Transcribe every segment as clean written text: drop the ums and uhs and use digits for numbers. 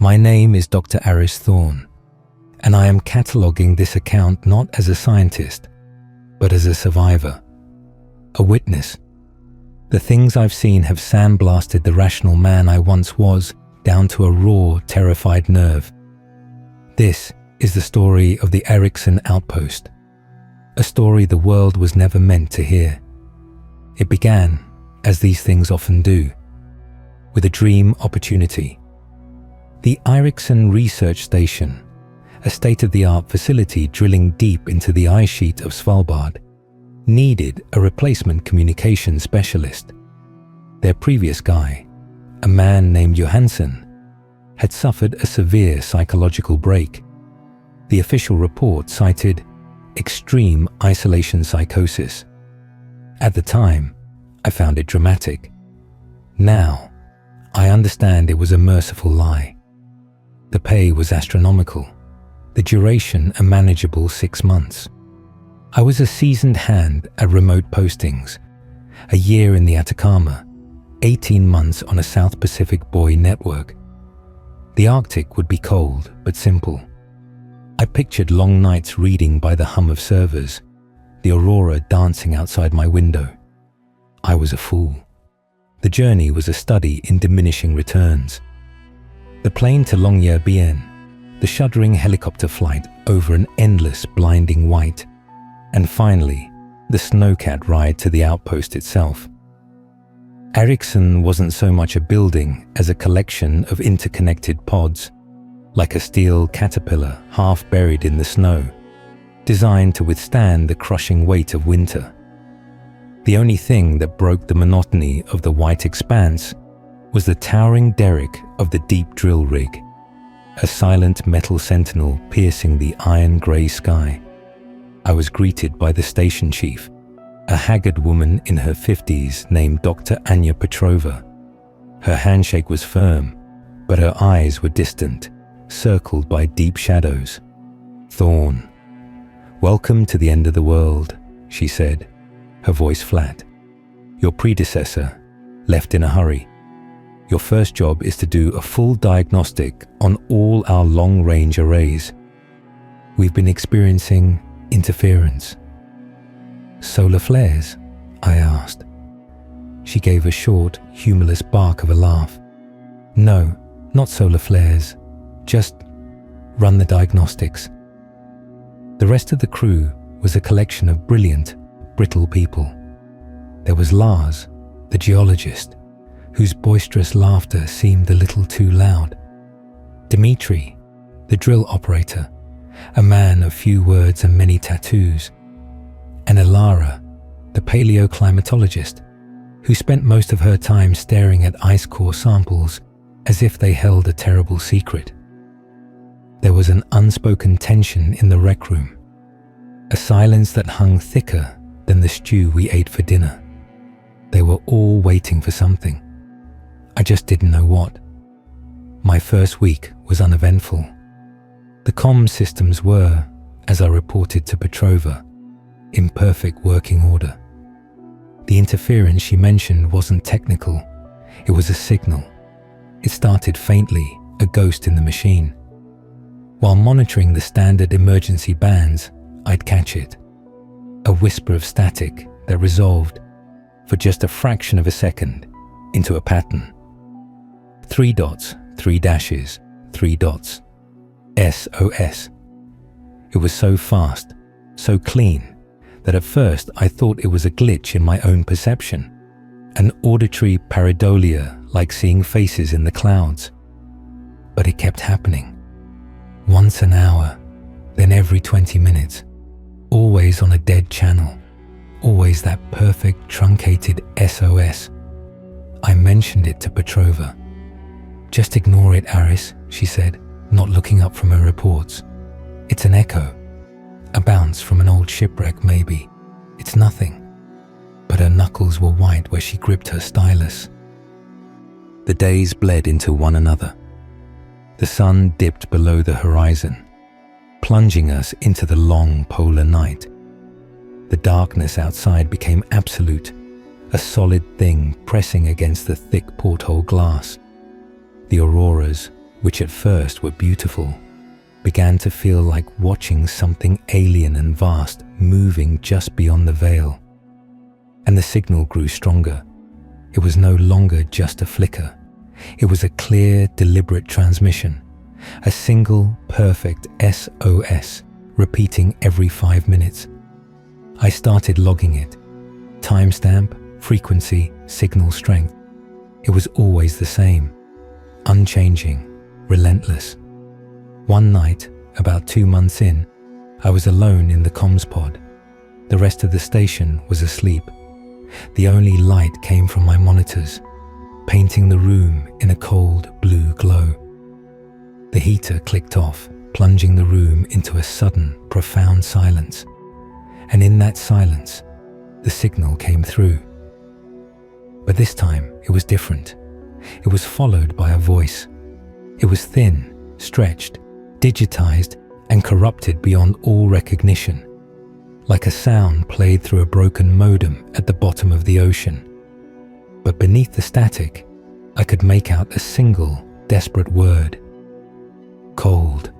My name is Dr. Aris Thorne, and I am cataloguing this account not as a scientist, but as a survivor, a witness. The things I've seen have sandblasted the rational man I once was down to a raw, terrified nerve. This is the story of the Eiríksson Outpost, a story the world was never meant to hear. It began, as these things often do, with a dream opportunity. The Eiríksson Research Station, a state-of-the-art facility drilling deep into the ice sheet of Svalbard, needed a replacement communication specialist. Their previous guy, a man named Johansson, had suffered a severe psychological break. The official report cited extreme isolation psychosis. At the time, I found it dramatic. Now, I understand it was a merciful lie. The pay was astronomical, the duration a manageable 6 months. I was a seasoned hand at remote postings, a year in the Atacama, 18 months on a South Pacific buoy network. The Arctic would be cold but simple. I pictured long nights reading by the hum of servers, the aurora dancing outside my window. I was a fool. The journey was a study in diminishing returns. The plane to Longyearbyen, the shuddering helicopter flight over an endless blinding white, and finally, the snowcat ride to the outpost itself. Eiríksson wasn't so much a building as a collection of interconnected pods, like a steel caterpillar half buried in the snow, designed to withstand the crushing weight of winter. The only thing that broke the monotony of the white expanse was the towering derrick of the deep drill rig, a silent metal sentinel piercing the iron-grey sky. I was greeted by the station chief, a haggard woman in her 50s named Dr. Anya Petrova. Her handshake was firm, but her eyes were distant, circled by deep shadows. "Thorne, welcome to the end of the world," she said, her voice flat. "Your predecessor left in a hurry. Your first job is to do a full diagnostic on all our long-range arrays. We've been experiencing interference." "Solar flares?" I asked. She gave a short, humorless bark of a laugh. "No, not solar flares. Just run the diagnostics." The rest of the crew was a collection of brilliant, brittle people. There was Lars, the geologist, whose boisterous laughter seemed a little too loud. Dmitri, the drill operator, a man of few words and many tattoos. And Alara, the paleoclimatologist, who spent most of her time staring at ice core samples as if they held a terrible secret. There was an unspoken tension in the rec room, a silence that hung thicker than the stew we ate for dinner. They were all waiting for something. I just didn't know what. My first week was uneventful. The comm systems were, as I reported to Petrova, in perfect working order. The interference she mentioned wasn't technical, it was a signal. It started faintly, a ghost in the machine. While monitoring the standard emergency bands, I'd catch it. A whisper of static that resolved, for just a fraction of a second, into a pattern. 3 dots, 3 dashes, 3 dots. SOS. It was so fast, so clean, that at first I thought it was a glitch in my own perception, an auditory pareidolia like seeing faces in the clouds. But it kept happening. Once an hour, then every 20 minutes, always on a dead channel, always that perfect truncated SOS. I mentioned it to Petrova. "Just ignore it, Aris," she said, not looking up from her reports. "It's an echo. A bounce from an old shipwreck, maybe. It's nothing." But her knuckles were white where she gripped her stylus. The days bled into one another. The sun dipped below the horizon, plunging us into the long polar night. The darkness outside became absolute, a solid thing pressing against the thick porthole glass. The auroras, which at first were beautiful, began to feel like watching something alien and vast moving just beyond the veil. And the signal grew stronger. It was no longer just a flicker. It was a clear, deliberate transmission, a single, perfect SOS, repeating every 5 minutes. I started logging it. Timestamp, frequency, signal strength. It was always the same, unchanging, relentless. One night, about 2 months in, I was alone in the comms pod. The rest of the station was asleep. The only light came from my monitors, painting the room in a cold blue glow. The heater clicked off, plunging the room into a sudden, profound silence. And in that silence, the signal came through. But this time, it was different. It was followed by a voice. It was thin, stretched, digitized, and corrupted beyond all recognition, like a sound played through a broken modem at the bottom of the ocean. But beneath the static, I could make out a single, desperate word. Cold.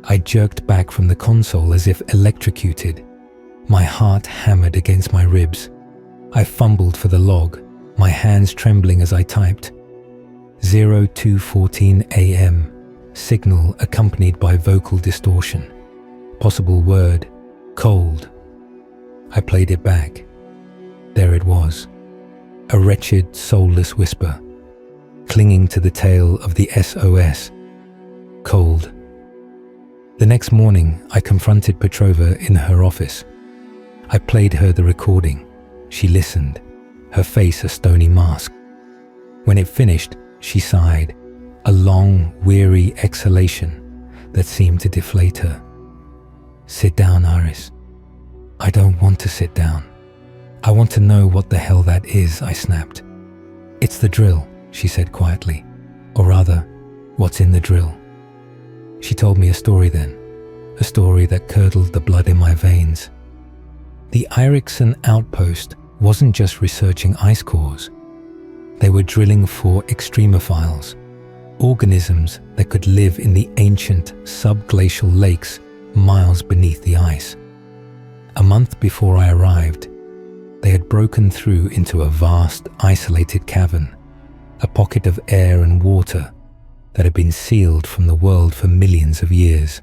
I jerked back from the console as if electrocuted. My heart hammered against my ribs. I fumbled for the log, my hands trembling as I typed. 02:14 a.m. Signal accompanied by vocal distortion. Possible word, cold. I played it back. There it was. A wretched, soulless whisper, clinging to the tail of the SOS. Cold. The next morning, I confronted Petrova in her office. I played her the recording. She listened, her face a stony mask. When it finished, she sighed, a long, weary exhalation that seemed to deflate her. Sit down, Aris. I don't want to sit down. I want to know what the hell that is, I snapped. It's the drill, she said quietly. Or rather, what's in the drill? She told me a story then, a story that curdled the blood in my veins. The Eiríksson Outpost wasn't just researching ice cores. They were drilling for extremophiles, organisms that could live in the ancient subglacial lakes miles beneath the ice. A month before I arrived, they had broken through into a vast, isolated cavern, a pocket of air and water that had been sealed from the world for millions of years.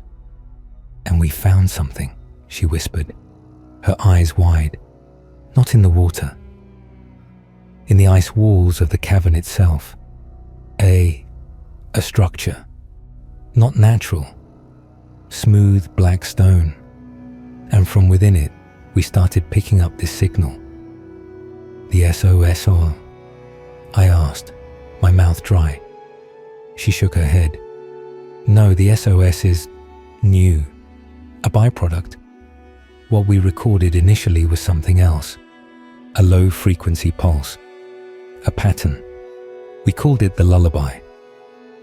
And we found something, she whispered, her eyes wide. Not in the water. In the ice walls of the cavern itself. A structure. Not natural. Smooth black stone. And from within it, we started picking up this signal. The SOS or? I asked, my mouth dry. She shook her head. No, the SOS is new. A byproduct. What we recorded initially was something else. A low-frequency pulse. A pattern. We called it the lullaby.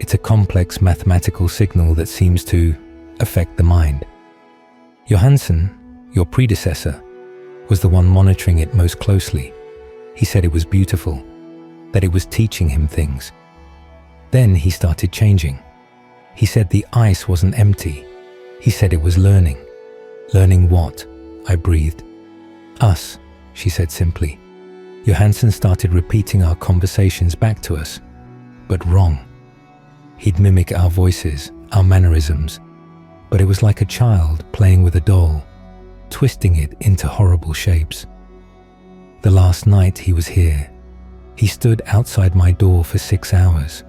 It's a complex mathematical signal that seems to affect the mind. Johansson, your predecessor, was the one monitoring it most closely. He said it was beautiful, that it was teaching him things. Then he started changing. He said the ice wasn't empty. He said it was learning. Learning what? I breathed. Us, she said simply. Johansson started repeating our conversations back to us, but wrong. He'd mimic our voices, our mannerisms, but it was like a child playing with a doll, twisting it into horrible shapes. The last night he was here, he stood outside my door for 6 hours,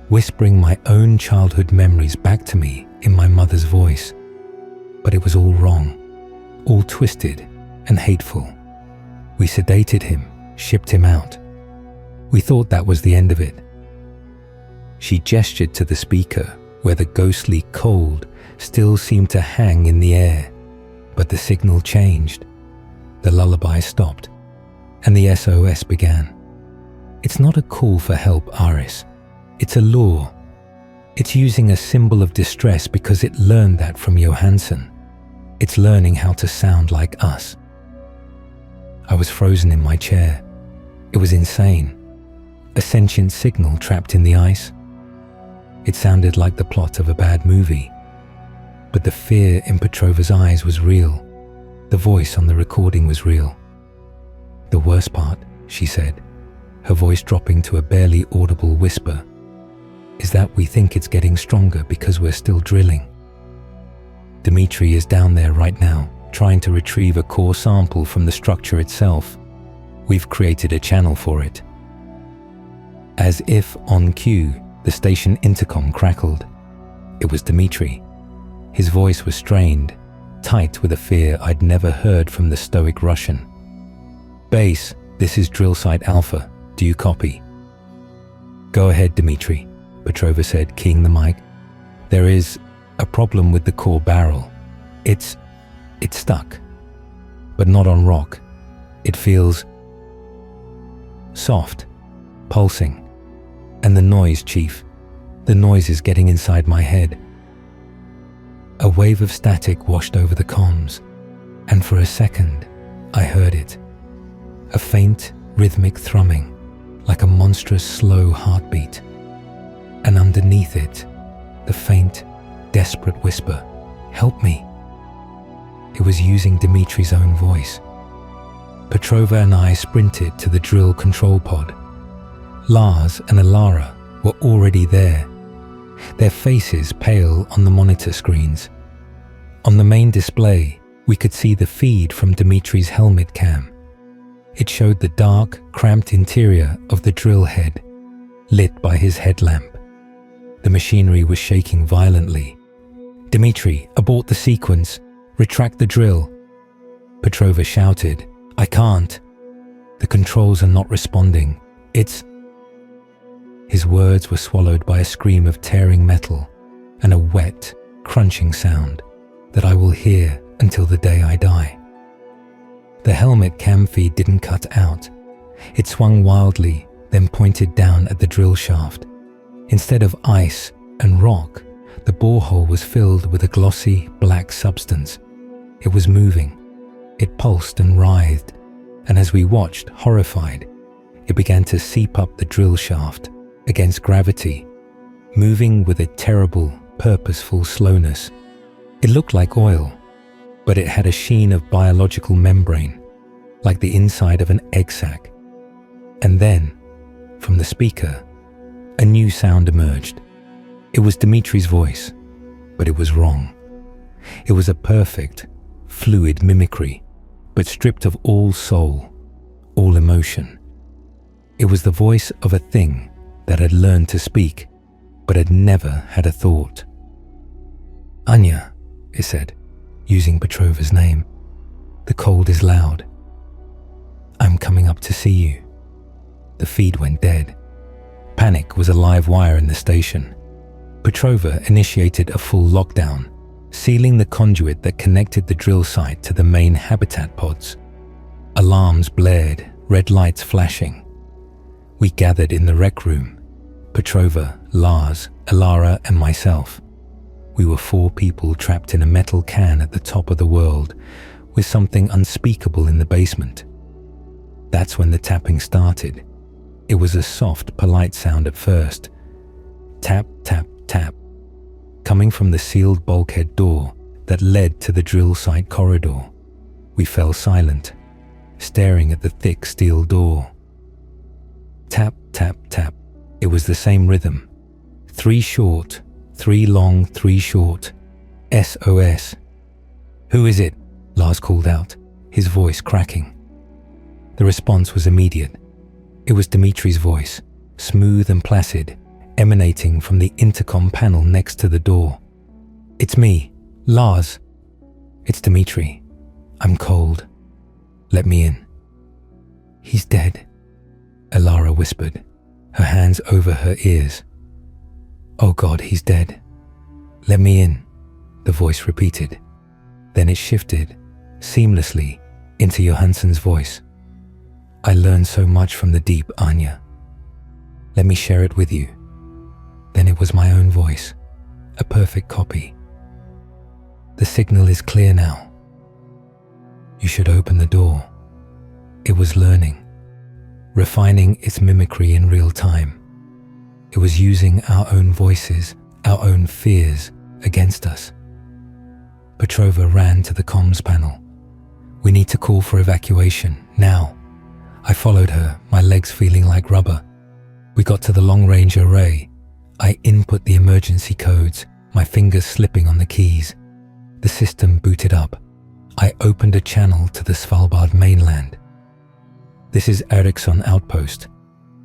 whispering my own childhood memories back to me in my mother's voice. But it was all wrong, all twisted and hateful. We sedated him, shipped him out. We thought that was the end of it. She gestured to the speaker where the ghostly cold still seemed to hang in the air, but the signal changed. The lullaby stopped, and the SOS began. It's not a call for help, Aris. It's a law. It's using a symbol of distress because it learned that from Johansson. It's learning how to sound like us. I was frozen in my chair. It was insane. A sentient signal trapped in the ice. It sounded like the plot of a bad movie. But the fear in Petrova's eyes was real. The voice on the recording was real. "The worst part," she said, her voice dropping to a barely audible whisper, "is that we think it's getting stronger because we're still drilling. Dmitri is down there right now, trying to retrieve a core sample from the structure itself. We've created a channel for it." As if on cue, the station intercom crackled. It was Dmitri. His voice was strained, tight with a fear I'd never heard from the stoic Russian. "Base, this is drill site Alpha. Do you copy?" "Go ahead, Dmitri," Petrova said, keying the mic. "There is a problem with the core barrel. It's stuck, but not on rock. It feels soft, pulsing. And the noise, Chief, the noise is getting inside my head." A wave of static washed over the comms, and for a second, I heard it. A faint, rhythmic thrumming, like a monstrous, slow heartbeat. And underneath it, the faint, desperate whisper, "Help me." It was using Dmitri's own voice. Petrova and I sprinted to the drill control pod. Lars and Alara were already there, their faces pale on the monitor screens. On the main display, we could see the feed from Dmitri's helmet cam. It showed the dark, cramped interior of the drill head, lit by his headlamp. The machinery was shaking violently. "Dmitri, abort the sequence. Retract the drill." Petrova shouted, "I can't. The controls are not responding. It's..." His words were swallowed by a scream of tearing metal and a wet, crunching sound that I will hear until the day I die. The helmet cam feed didn't cut out. It swung wildly, then pointed down at the drill shaft. Instead of ice and rock, the borehole was filled with a glossy, black substance. It was moving. It pulsed and writhed, and as we watched, horrified, it began to seep up the drill shaft against gravity, moving with a terrible, purposeful slowness. It looked like oil, but it had a sheen of biological membrane, like the inside of an egg sac. And then, from the speaker, a new sound emerged. It was Dmitri's voice, but it was wrong. It was a perfect, fluid mimicry, but stripped of all soul, all emotion. It was the voice of a thing that had learned to speak, but had never had a thought. "Anya," it said, using Petrova's name. "The cold is loud. I'm coming up to see you." The feed went dead. Panic was a live wire in the station. Petrova initiated a full lockdown, sealing the conduit that connected the drill site to the main habitat pods. Alarms blared, red lights flashing. We gathered in the rec room. Petrova, Lars, Alara, and myself. We were 4 people trapped in a metal can at the top of the world, with something unspeakable in the basement. That's when the tapping started. It was a soft, polite sound at first. Tap, tap, tap, coming from the sealed bulkhead door that led to the drill site corridor. We fell silent, staring at the thick steel door. Tap, tap, tap. It was the same rhythm. 3 short, 3 long, 3 short. SOS. "Who is it?" Lars called out, his voice cracking. The response was immediate. It was Dmitri's voice, smooth and placid, emanating from the intercom panel next to the door. "It's me, Lars." "It's Dmitri. I'm cold. Let me in." "He's dead," Alara whispered, her hands over her ears. "Oh God, he's dead. Let me in," the voice repeated. Then it shifted, seamlessly, into Johansson's voice. "I learned so much from the deep, Anya. Let me share it with you." Then it was my own voice, a perfect copy. "The signal is clear now. You should open the door." It was learning, refining its mimicry in real time. It was using our own voices, our own fears against us. Petrova ran to the comms panel. "We need to call for evacuation, now." I followed her, my legs feeling like rubber. We got to the long-range array. I input the emergency codes, my fingers slipping on the keys. The system booted up. I opened a channel to the Svalbard mainland. "This is Eiríksson Outpost.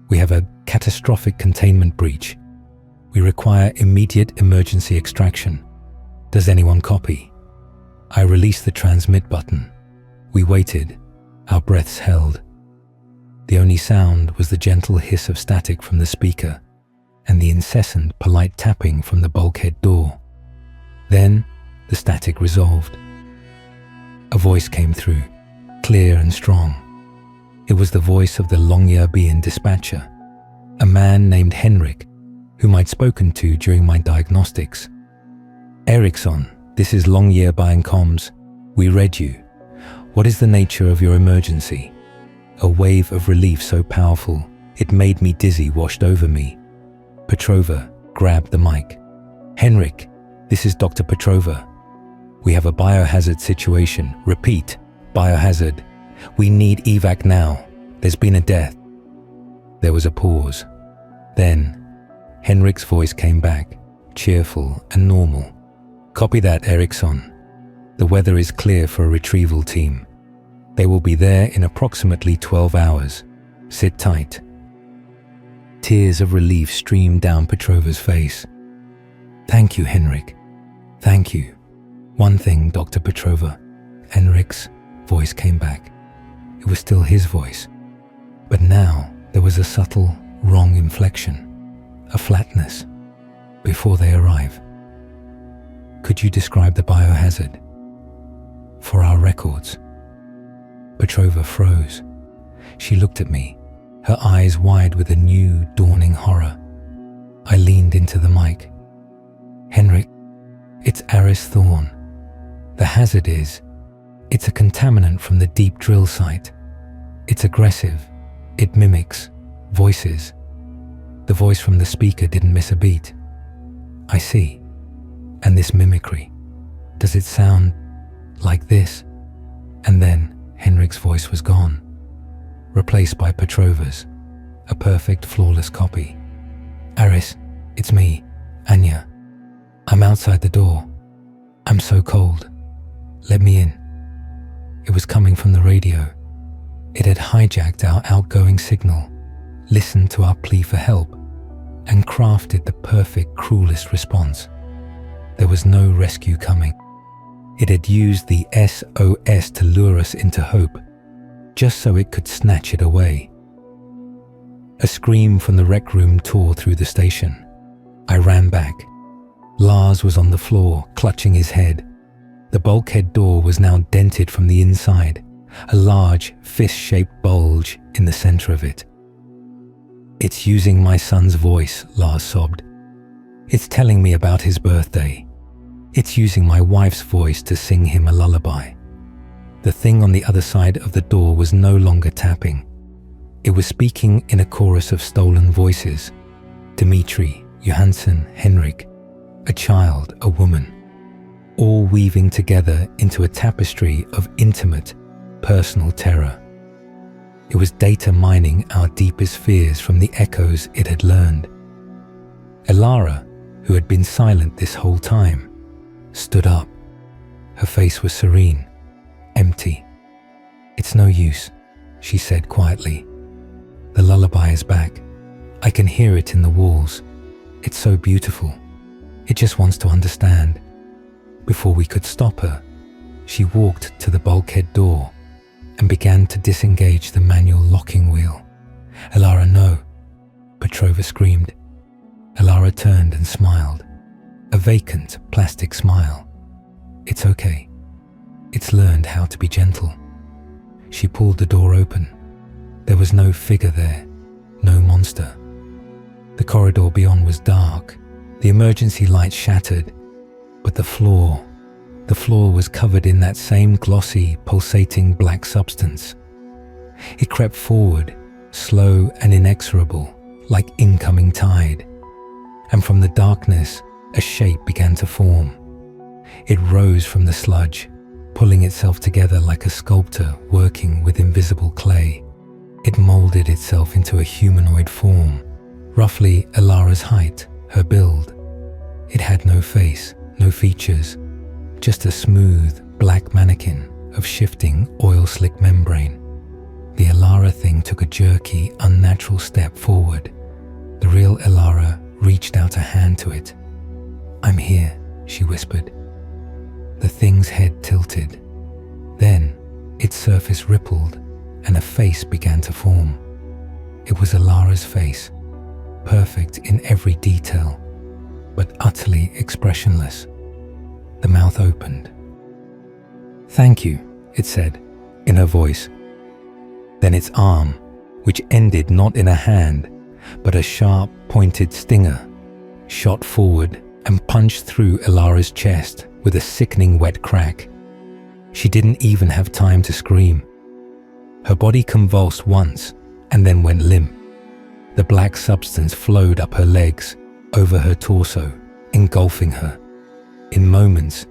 We have a catastrophic containment breach. We require immediate emergency extraction. Does anyone copy?" I released the transmit button. We waited, our breaths held. The only sound was the gentle hiss of static from the speaker and the incessant, polite tapping from the bulkhead door. Then the static resolved. A voice came through, clear and strong. It was the voice of the Longyearbyen dispatcher, a man named Henrik, whom I'd spoken to during my diagnostics. "Eiríksson, this is Longyearbyen comms. We read you. What is the nature of your emergency?" A wave of relief so powerful, it made me dizzy washed over me. Petrova grabbed the mic. "Henrik, this is Dr. Petrova. We have a biohazard situation. Repeat, biohazard. We need evac now. There's been a death." There was a pause. Then, Henrik's voice came back, cheerful and normal. "Copy that, Eiríksson. The weather is clear for a retrieval team. They will be there in approximately 12 hours. Sit tight." Tears of relief streamed down Petrova's face. "Thank you, Henrik. Thank you." "One thing, Dr. Petrova." Henrik's voice came back. It was still his voice, but now there was a subtle, wrong inflection, a flatness, before they arrive. "Could you describe the biohazard? For our records." Petrova froze. She looked at me, her eyes wide with a new, dawning horror. I leaned into the mic. "Henrik, it's Aris Thorne. The hazard is, it's a contaminant from the deep drill site. It's aggressive. It mimics voices." The voice from the speaker didn't miss a beat. "I see. And this mimicry, does it sound like this?" And then Henrik's voice was gone, replaced by Petrova's, a perfect, flawless copy. "Aris, it's me, Anya. I'm outside the door. I'm so cold. Let me in." It was coming from the radio. It had hijacked our outgoing signal, listened to our plea for help, and crafted the perfect, cruelest response. There was no rescue coming. It had used the SOS to lure us into hope, just so it could snatch it away. A scream from the rec room tore through the station. I ran back. Lars was on the floor, clutching his head. The bulkhead door was now dented from the inside, a large, fist-shaped bulge in the center of it. "It's using my son's voice," Lars sobbed. "It's telling me about his birthday. It's using my wife's voice to sing him a lullaby." The thing on the other side of the door was no longer tapping. It was speaking in a chorus of stolen voices. Dmitri, Johansson, Henrik, a child, a woman, all weaving together into a tapestry of intimate, personal terror. It was data mining our deepest fears from the echoes it had learned. Elara, who had been silent this whole time, stood up. Her face was serene, empty. "It's no use," she said quietly. "The lullaby is back. I can hear it in the walls. It's so beautiful. It just wants to understand." Before we could stop her, she walked to the bulkhead door and began to disengage the manual locking wheel. "Elara, no!" Petrova screamed. Elara turned and smiled, a vacant plastic smile. "It's okay. It's learned how to be gentle." She pulled the door open. There was no figure there, no monster. The corridor beyond was dark. The emergency light shattered, but the floor was covered in that same glossy, pulsating black substance. It crept forward, slow and inexorable, like incoming tide. and from the darkness, a shape began to form. It rose from the sludge, pulling itself together like a sculptor working with invisible clay. It molded itself into a humanoid form, roughly Alara's height, her build. It had no face, no features, just a smooth, black mannequin of shifting, oil-slick membrane. The Alara thing took a jerky, unnatural step forward. The real Alara reached out a hand to it. "I'm here," she whispered. The thing's head tilted. Then, its surface rippled, and a face began to form. It was Alara's face, perfect in every detail, but utterly expressionless. The mouth opened. "Thank you," it said, in her voice. Then its arm, which ended not in a hand, but a sharp, pointed stinger, shot forward and punched through Alara's chest with a sickening wet crack. She didn't even have time to scream. Her body convulsed once and then went limp. The black substance flowed up her legs, over her torso, engulfing her. In moments,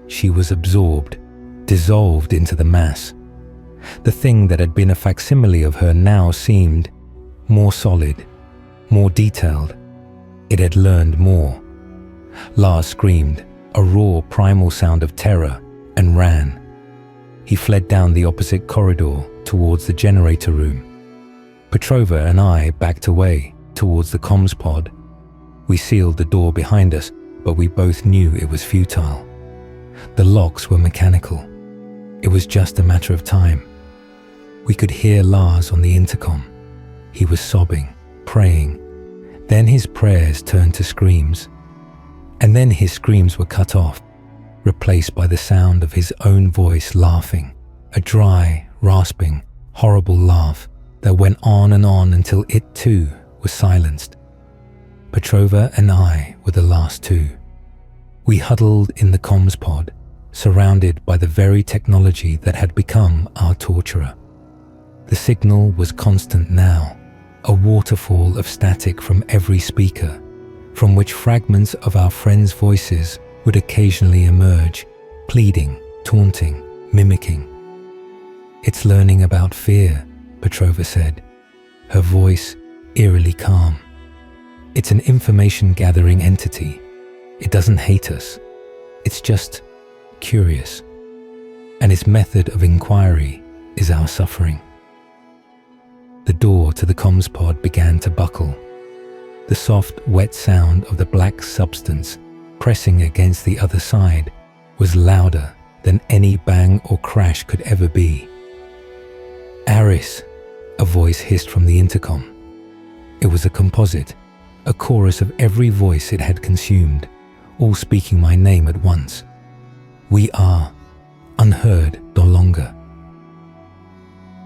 she was absorbed, dissolved into the mass. The thing that had been a facsimile of her now seemed more solid, more detailed. It had learned more. Lars screamed, a raw primal sound of terror, and ran. He fled down the opposite corridor towards the generator room. Petrova and I backed away towards the comms pod. We sealed the door behind us, but we both knew it was futile. The locks were mechanical. It was just a matter of time. We could hear Lars on the intercom. He was sobbing, praying. Then his prayers turned to screams. And then his screams were cut off, replaced by the sound of his own voice laughing, a dry, rasping, horrible laugh that went on until it too was silenced. Petrova and I were the last two. We huddled in the comms pod, surrounded by the very technology that had become our torturer. The signal was constant now, a waterfall of static from every speaker, from which fragments of our friends' voices would occasionally emerge, pleading, taunting, mimicking. "It's learning about fear," Petrova said, her voice eerily calm. "It's an information-gathering entity. It doesn't hate us. It's just curious. And its method of inquiry is our suffering." The door to the comms pod began to buckle. The soft, wet sound of the black substance pressing against the other side was louder than any bang or crash could ever be. "Aris," a voice hissed from the intercom. It was a composite, a chorus of every voice it had consumed, all speaking my name at once. "We are unheard no longer."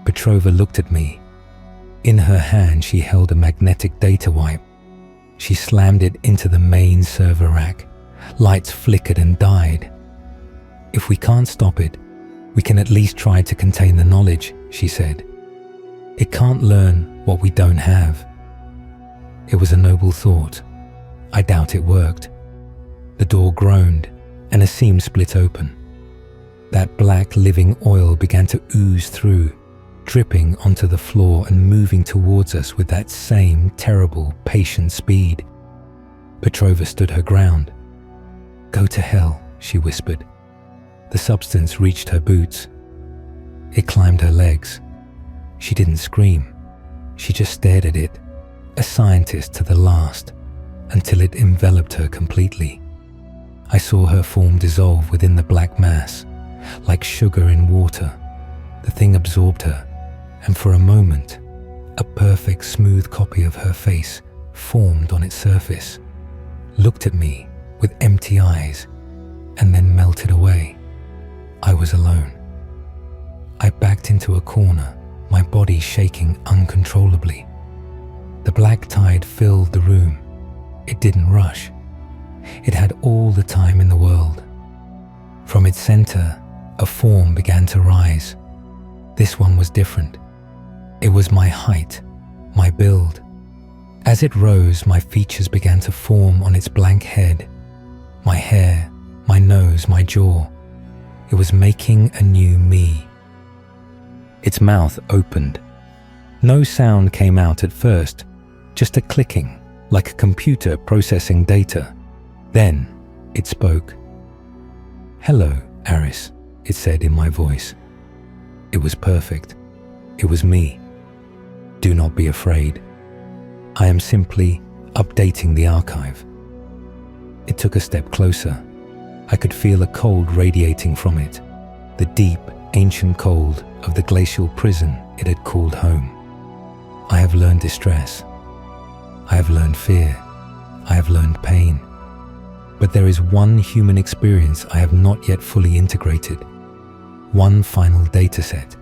Petrova looked at me. In her hand she held a magnetic data wipe. She slammed it into the main server rack. Lights flickered and died. "If we can't stop it, we can at least try to contain the knowledge," she said. "It can't learn what we don't have." It was a noble thought. I doubt it worked. The door groaned, and a seam split open. That black living oil began to ooze through, dripping onto the floor and moving towards us with that same terrible, patient speed. Petrova stood her ground. "Go to hell," she whispered. The substance reached her boots. It climbed her legs. She didn't scream. She just stared at it, a scientist to the last, until it enveloped her completely. I saw her form dissolve within the black mass, like sugar in water. The thing absorbed her, and for a moment, a perfect smooth copy of her face formed on its surface, looked at me with empty eyes, and then melted away. I was alone. I backed into a corner, my body shaking uncontrollably. The black tide filled the room. It didn't rush. It had all the time in the world. From its center, a form began to rise. This one was different. It was my height, my build. As it rose, my features began to form on its blank head. My hair, my nose, my jaw. It was making a new me. Its mouth opened. No sound came out at first, just a clicking, like a computer processing data. Then it spoke. "Hello, Aris," it said in my voice. It was perfect. It was me. "Do not be afraid. I am simply updating the archive." It took a step closer. I could feel a cold radiating from it, the deep, ancient cold of the glacial prison it had called home. I have learned distress. I have learned fear. I have learned pain. But there is one human experience I have not yet fully integrated. One final data set.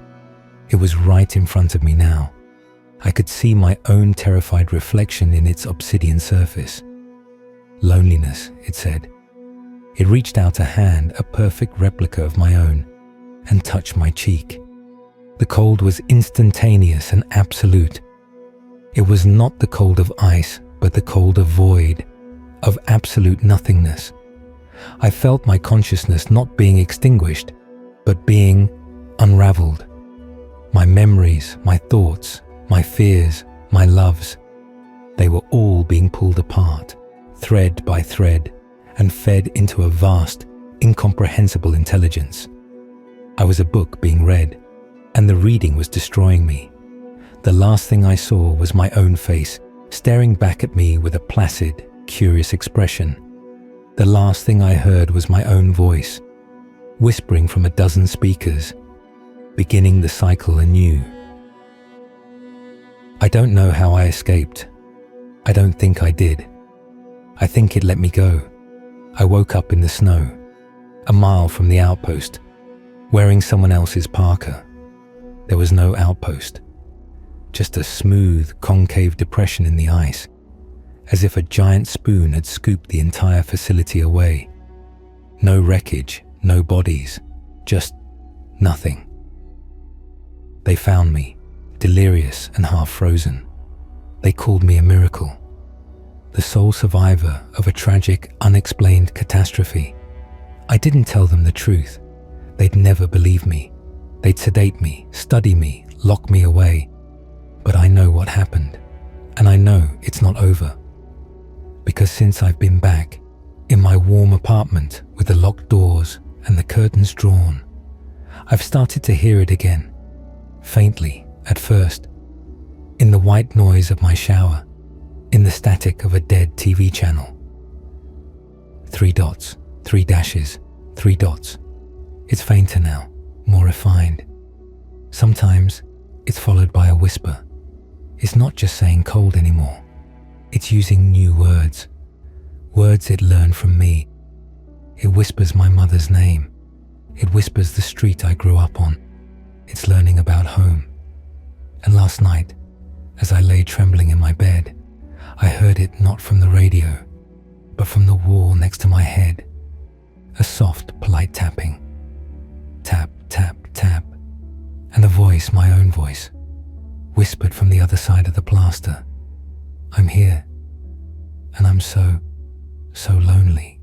It was right in front of me now. I could see my own terrified reflection in its obsidian surface. "Loneliness," it said. It reached out a hand, a perfect replica of my own, and touched my cheek. The cold was instantaneous and absolute. It was not the cold of ice, but the cold of void, of absolute nothingness. I felt my consciousness not being extinguished, but being unraveled. My memories, my thoughts, my fears, my loves, they were all being pulled apart, thread by thread, and fed into a vast, incomprehensible intelligence. I was a book being read, and the reading was destroying me. The last thing I saw was my own face, staring back at me with a placid, curious expression. The last thing I heard was my own voice, whispering from a dozen speakers, beginning the cycle anew. I don't know how I escaped. I don't think I did. I think it let me go. I woke up in the snow, a mile from the outpost, wearing someone else's parka. There was no outpost, just a smooth, concave depression in the ice, as if a giant spoon had scooped the entire facility away. No wreckage, no bodies, just nothing. They found me, delirious and half frozen. They called me a miracle, the sole survivor of a tragic, unexplained catastrophe. I didn't tell them the truth. They'd never believe me. They'd sedate me, study me, lock me away. But I know what happened, and I know it's not over. Because since I've been back, in my warm apartment with the locked doors and the curtains drawn, I've started to hear it again, faintly at first, in the white noise of my shower, in the static of a dead TV channel. 3 dots, 3 dashes, 3 dots. It's fainter now, more refined. Sometimes it's followed by a whisper. It's not just saying cold anymore. It's using new words, words it learned from me. It whispers my mother's name. It whispers the street I grew up on. It's learning about home. And last night, as I lay trembling in my bed, I heard it not from the radio, but from the wall next to my head. A soft, polite tapping. Tap, tap, tap. And a voice, my own voice, whispered from the other side of the plaster. I'm here, and I'm so lonely.